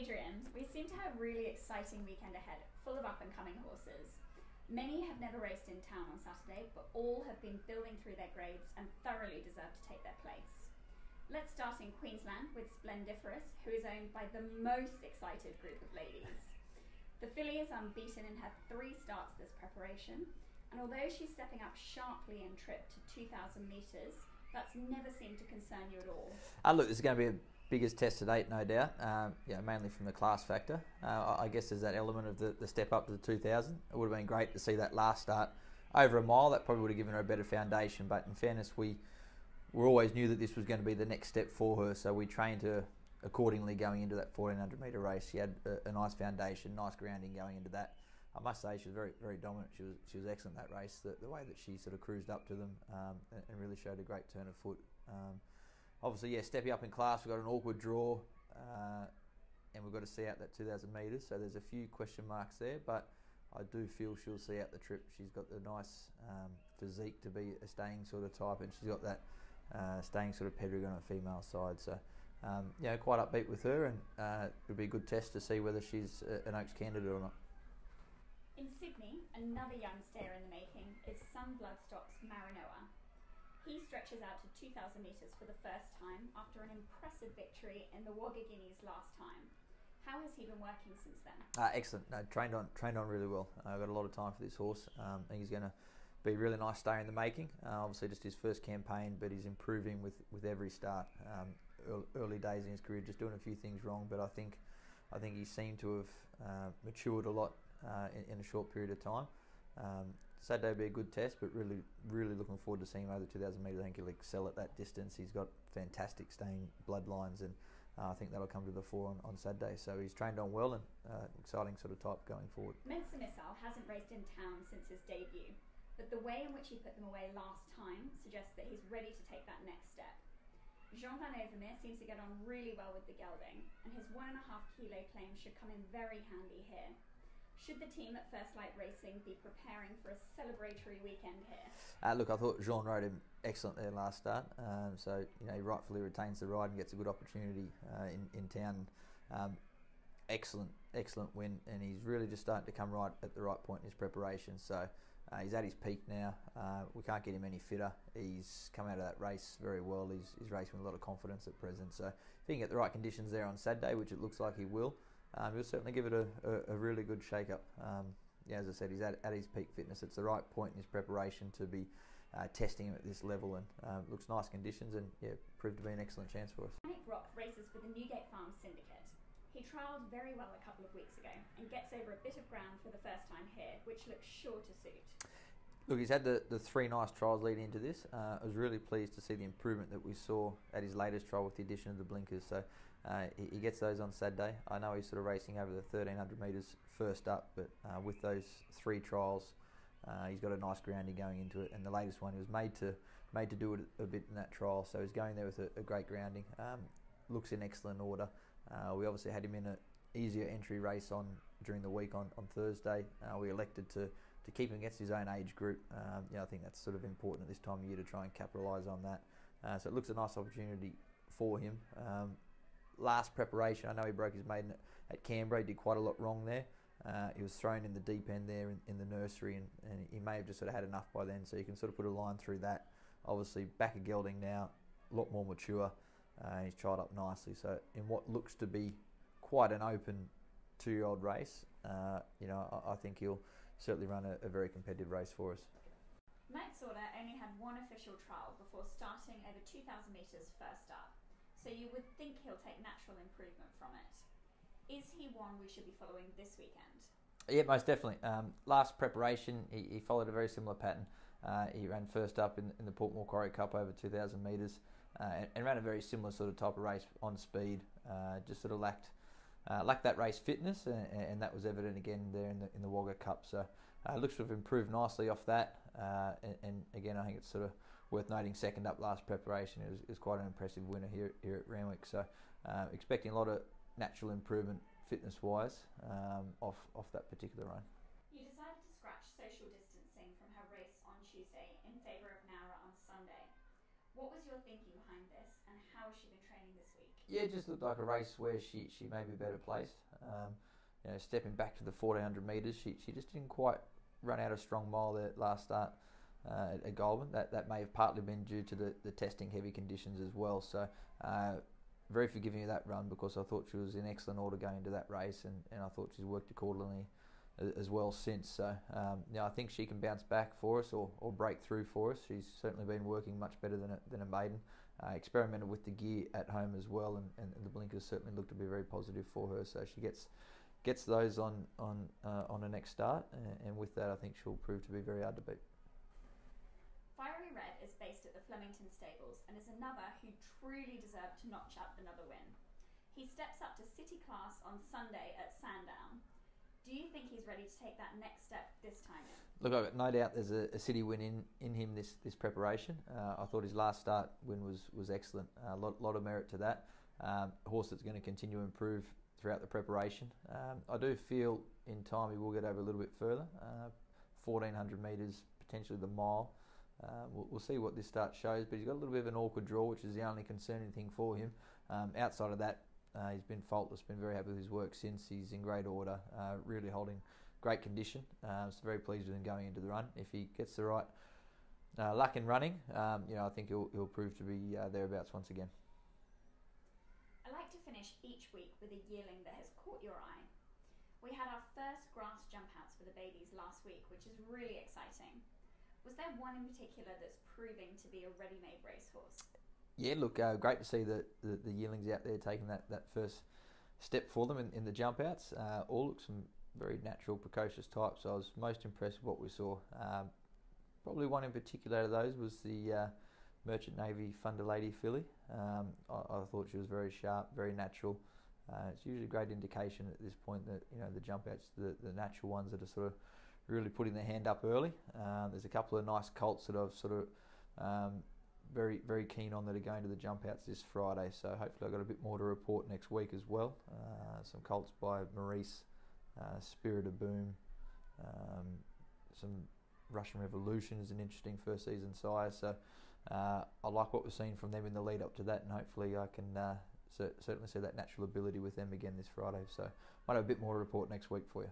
Adrian, we seem to have a really exciting weekend ahead, full of up-and-coming horses. Many have never raced in town on Saturday, but all have been building through their grades and thoroughly deserve to take their place. Let's start in Queensland with Splendiferous, who is owned by the most excited group of ladies. The filly is unbeaten in her 3 starts this preparation, and although she's stepping up sharply in trip to 2,000 metres, that's never seemed to concern you at all. Look, this is going to be the biggest test to date, no doubt. Mainly from the class factor. I guess there's that element of the step up to the 2,000. It would have been great to see that last start over a mile. That probably would have given her a better foundation. But in fairness, we always knew that this was going to be the next step for her, so we trained her accordingly going into that 1,400 metre race. She had a nice foundation, nice grounding going into that. I must say she was very, very dominant. She was excellent that race. The way that she sort of cruised up to them and really showed a great turn of foot. Obviously, stepping up in class, we've got an awkward draw and we've got to see out that 2,000 metres. So there's a few question marks there, but I do feel she'll see out the trip. She's got the nice physique to be a staying sort of type, and she's got that staying sort of pedigree on her female side. So, quite upbeat with her, and it'll be a good test to see whether she's an Oaks candidate or not. In Sydney, another young stayer in the making is Sun Bloodstock's Marinoa. He stretches out to 2,000 metres for the first time after an impressive victory in the Wagga Guineas last time. How has he been working since then? Excellent. No, trained on really well. I've got a lot of time for this horse. I think he's going to be a really nice stayer in the making. Obviously just his first campaign, but he's improving with every start. Early days in his career, just doing a few things wrong, but I think he seemed to have matured a lot in a short period of time. Saturday will be a good test, but really looking forward to seeing him over the 2,000 metres. I think he'll excel at that distance. He's got fantastic staying bloodlines, and I think that'll come to the fore on Saturday. So he's trained on well, and exciting sort of type going forward. Mensa Missile hasn't raced in town since his debut, but the way in which he put them away last time suggests that he's ready to take that next step. Jean Van Overmeer seems to get on really well with the gelding, and his 1.5 kilo claim should come in very handy here. Should the team at First Light Racing be preparing for a celebratory weekend here? Look, I thought Jean rode him excellent there last start. So he rightfully retains the ride and gets a good opportunity in town. Excellent win, and he's really just starting to come right at the right point in his preparation. So he's at his peak now. We can't get him any fitter. He's come out of that race very well. He's racing with a lot of confidence at present. So if he can get the right conditions there on Saturday, which it looks like he will, he'll certainly give it a really good shake-up. As I said, he's at his peak fitness. It's the right point in his preparation to be testing him at this level, and looks nice conditions, and proved to be an excellent chance for us. Panic Rock races for the Newgate Farms Syndicate. He trialled very well a couple of weeks ago and gets over a bit of ground for the first time here, which looks sure to suit. Look, he's had the 3 nice trials leading into this. I was really pleased to see the improvement that we saw at his latest trial with the addition of the blinkers. So he gets those on Saturday. I know he's sort of racing over the 1,300 metres first up, but with those 3 trials, he's got a nice grounding going into it. And the latest one, he was made to do it a bit in that trial. So he's going there with a great grounding. Looks in excellent order. We obviously had him in an easier entry race during the week on Thursday. We elected to keep him against his own age group. I think that's sort of important at this time of year to try and capitalise on that. So it looks a nice opportunity for him. Last preparation, I know he broke his maiden at Canberra. He did quite a lot wrong there. He was thrown in the deep end there in the nursery, and he may have just sort of had enough by then. So you can sort of put a line through that. Obviously, back of gelding now, a lot more mature. He's trialled up nicely. So in what looks to be quite an open 2-year-old race, I think he'll certainly run a very competitive race for us. Matt Sorter only had 1 official trial before starting over 2,000 metres first up, so you would think he'll take natural improvement from it. Is he one we should be following this weekend? Yeah, most definitely. Last preparation, he followed a very similar pattern. He ran first up in the Port Macquarie Cup over 2,000 metres and ran a very similar sort of type of race on speed. Just sort of lacked that race fitness, and that was evident again there in the Wagga Cup. So looks to have improved nicely off that, and again I think it's sort of worth noting, second up last preparation is quite an impressive winner here at Randwick. So expecting a lot of natural improvement fitness wise off that particular run. You decided to scratch social distancing from her race on Tuesday in favour of Nara on Sunday. What was your thinking behind this, and how has she been training this week? Yeah, just looked like a race where she may be better placed. Stepping back to the 1400 metres, she just didn't quite run out a strong mile there last start at Goulburn. That may have partly been due to the testing heavy conditions as well. So very forgiving of that run, because I thought she was in excellent order going into that race, and I thought she's worked accordingly as well since. So I think she can bounce back for us or break through for us. She's certainly been working much better than a maiden. Experimented with the gear at home as well, and the blinkers certainly look to be very positive for her. So she gets those on her next start, and with that I think she'll prove to be very hard to beat. Fiery Red is based at the Flemington Stables and is another who truly deserved to notch up another win. He steps up to City Class on Sunday at Sandown. Do you think he's ready to take that next step this time in? Look, I've got no doubt there's a city win in him this preparation. I thought his last start win was excellent. A lot of merit to that. A horse that's going to continue to improve throughout the preparation. I do feel in time he will get over a little bit further. 1400 metres, potentially the mile. We'll see what this start shows, but he's got a little bit of an awkward draw, which is the only concerning thing for him. Outside of that, he's been faultless, been very happy with his work since. He's in great order, really holding great condition. So very pleased with him going into the run. If he gets the right luck in running, I think he'll prove to be thereabouts once again. I like to finish each week with a yearling that has caught your eye. We had our first grass jump outs for the babies last week, which is really exciting. Was there one in particular that's proving to be a ready-made racehorse? Yeah, look, great to see the yearlings out there taking that first step for them in the jump outs. All look some very natural, precocious types. So I was most impressed with what we saw. Probably one in particular out of those was the Merchant Navy Thunder Lady filly. I thought she was very sharp, very natural. It's usually a great indication at this point that the jump outs, the natural ones that are sort of really putting their hand up early. There's a couple of nice colts that I've sort of very, very keen on that are going to the jump outs this Friday. So hopefully I've got a bit more to report next week as well. Some colts by Maurice, Spirit of Boom, some Russian Revolution is an interesting first season sire. So I like what we've seen from them in the lead up to that, and hopefully I can certainly see that natural ability with them again this Friday. So might have a bit more to report next week for you.